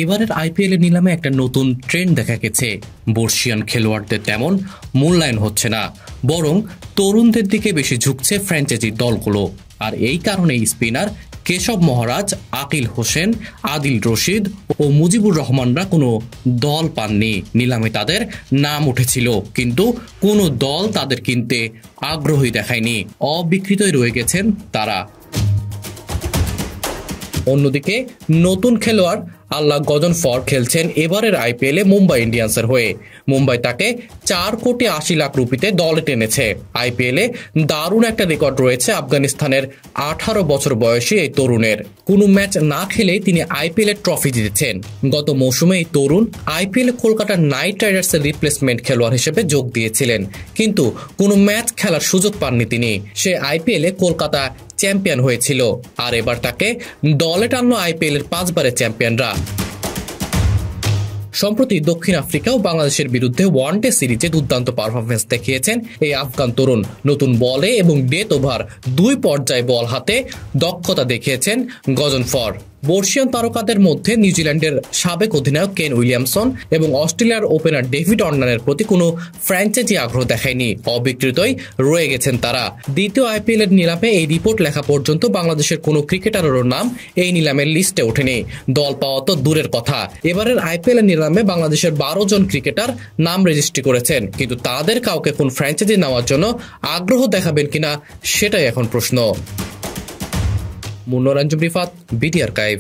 এবারের আইপিএল এর নিলামে একটা নতুন ট্রেন্ড দেখা গেছে। বর্ষিয়ান খেলোয়াড়দের তেমন মূল্যায়ন হচ্ছে না, বরং তরুণদের দিকে বেশি ঝুঁকছে ফ্র্যাঞ্চাইজি দলগুলো। আর এই কারণে স্পিনার কেশব মহারাজ, আকিল হোসেন, আদিল রশিদ ও মুজিবুর রহমানরা কোনো দল পাননি। নিলামে তাদের নাম উঠেছিল, কিন্তু কোনো দল তাদের কিনতে আগ্রহী দেখায়নি। অবিকৃতই রয়ে গেছেন তারা। অন্যদিকে নতুন খেলোয়াড় আল্লাহ গজনফর খেলছেন এবারের আইপিএলে মুম্বাই ইন্ডিয়ান্সের হয়ে। মুম্বাই তাকে 4,80,00,000 রুপিতে দলে টেনেছে। আইপিএলে দারুণ একটা রেকর্ড রয়েছে আফগানিস্তানের 18 বছর বয়সী এই তরুণের। কোনো ম্যাচ না খেলেই তিনি আইপিএল এর ট্রফি জিতেছেন। গত মৌসুমে এই তরুণ আইপিএলে কলকাতা নাইট রাইডার্সের রিপ্লেসমেন্ট খেলোয়াড় হিসেবে যোগ দিয়েছিলেন, কিন্তু কোনো ম্যাচ খেলার সুযোগ পাননি তিনি। সে আইপিএলে কলকাতা চ্যাম্পিয়ন হয়েছিল, আর এবার তাকে দলে টানলো আইপিএল এর 5 বারের চ্যাম্পিয়নরা। সম্প্রতি দক্ষিণ আফ্রিকা ও বাংলাদেশের বিরুদ্ধে ওয়ানডে সিরিজে দুর্দান্ত পারফরমেন্স দেখিয়েছেন এই আফগান তরুণ। নতুন বলে এবং ডেথ ওভার 2 পর্যায়ে বল হাতে দক্ষতা দেখিয়েছেন গজনফর। বর্ষিয়ান তারকাদের মধ্যে নিউজিল্যান্ডের সাবেক অধিনায়ক কেন উইলিয়ামসন এবং অস্ট্রেলিয়ার ওপেনার ডেভিড ওয়ার্নারের প্রতি কোনো ফ্র্যাঞ্চাইজি আগ্রহ দেখায়নি। অবিকৃতই রয়ে গেছেন তারা। দ্বিতীয় আইপিএল এর নিলামে এই রিপোর্ট লেখা পর্যন্ত বাংলাদেশের কোনো ক্রিকেটারেরও নাম এই নিলামের লিস্টে ওঠেনি। দল পাওয়া তো দূরের কথা, এবারের আইপিএল এর নিলামে বাংলাদেশের 12 জন ক্রিকেটার নাম রেজিস্ট্রি করেছেন, কিন্তু তাদের কাউকে কোন ফ্র্যাঞ্চাইজি নেওয়ার জন্য আগ্রহ দেখাবেন কিনা সেটাই এখন প্রশ্ন। মুন্নরঞ্জন রিফাত, বিডি আর্কাইভ।